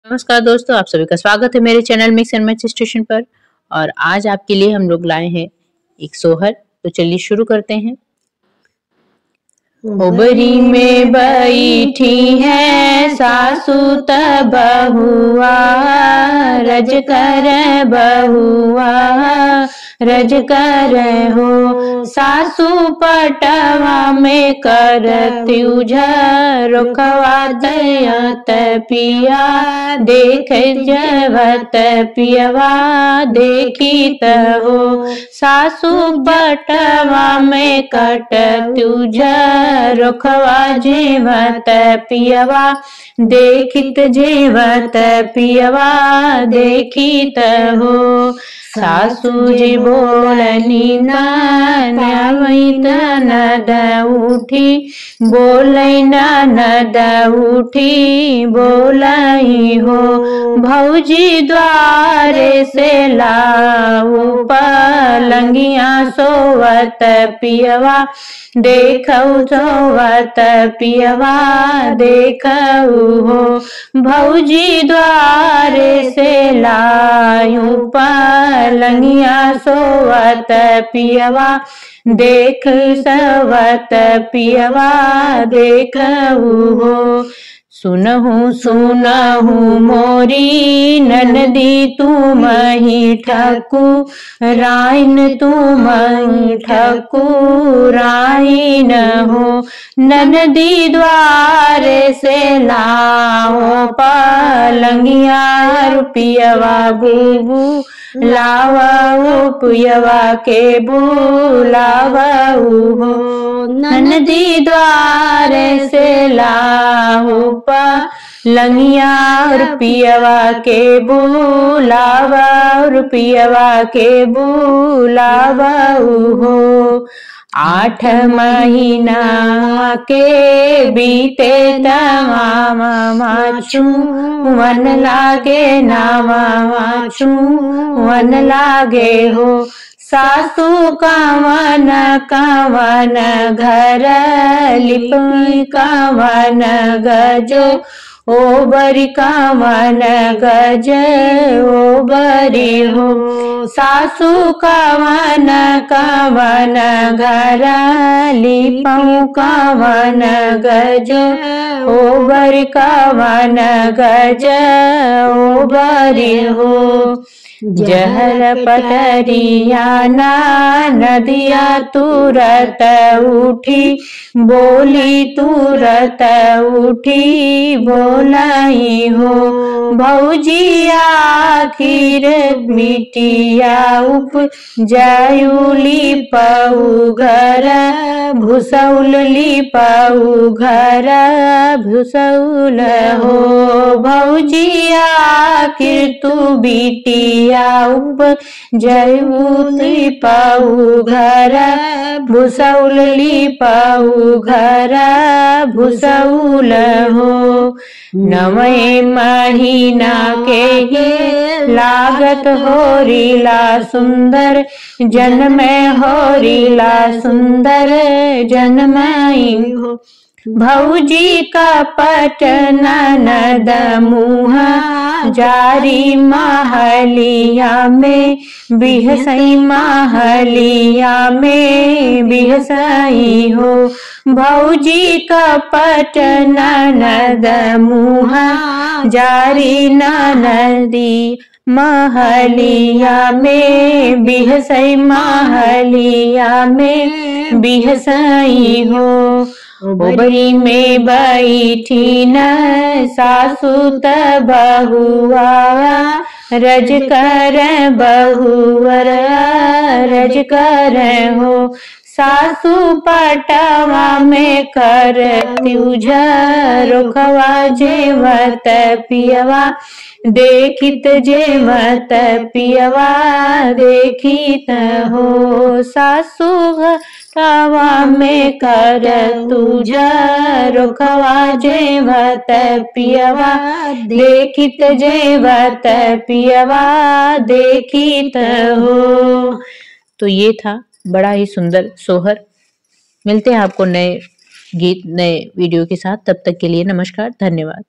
नमस्कार दोस्तों, आप सभी का स्वागत है मेरे channel mix and match station पर। और आज आपके लिए हम लोग लाए हैं एक सोहर। तो चलिए शुरू करते हैं। ओबरी में बैठी है सासू त बहुआ, रज कर बहुआ रज कर हो। सासू पटवा में करती रुखवा दयत पिया, देख जवत पियवा देखी हो। सासू पटवा में कटती रुखवा जेवत पियवा, देखित जेवत पियवा देखित हो। सासू जी बोलनी नवैत नद उठी, बोलै नद उठी बोलाई हो। भौजी द्वारे से लाऊ पलंगिया सोवत पियवा, देखऊ सोवत पियवा देखऊ हो। भौजी द्वारे से लायू पलंगिया सोवत पियवा, देख सवत पियवा देखऊ हो। सुनहु सुनहु मोरी ननदी तुम ही ठकुराइन, तुम ही ठकुराइन हो। ननदी द्वारे से लाओ पलंगिया, रुपयवा बुबू लावऊ पियवा के बुलावऊ हो। ननदी द्वारे से लाऊ पलंगिया, रुपयवा के बुलावा रुपयवा के बुलावऊ हो। 8 महीना के बीते माचू वन लागे माचू वन लागे हो। सासू कावन कावन घर लिपि कावन गजो, ओ बरी कावन गज ओ बरी हो। सासू कावन कावन घर लिपऊ कावन गज, ओ बरी कावन गज ओ बरी हो। जहर पटरिया नदिया तुरत उठी, बोली तुरत उठी बोलाई हो। भौजी आखिर मिटिया उप जायूली पऊ घर, भूसौल लिपऊ घर भूसौल हो। भौजी आखिर तू बिटिया उप जायूली पऊ घर, भूसौल लिपऊ घर भूसौल हो। 9 महीना के ही लागत होरीला सुंदर, जन्म होरीला सुंदर जन्माई हो। भौजी कपट ननद मुँह जारी महलिया में, बिहसई महलिया में बिहसई हो। भौजी कपट ननद मुँह जारी ननदी महलिया में, बिहसई महलिया में बिहसई हो। ओबरी में बैठी न सासू त बहुआ, रज कर बहुवर रज कर हो। सासू पटवा में करती रुखवा जेवत पियवा, देखित जेवत पियवा देखित हो। सासू पटवा में कर रुखवा जेवत पियवा, देखित जेवत पियवा देखित हो। तो ये था बड़ा ही सुंदर सोहर। मिलते हैं आपको नए गीत नए वीडियो के साथ। तब तक के लिए नमस्कार, धन्यवाद।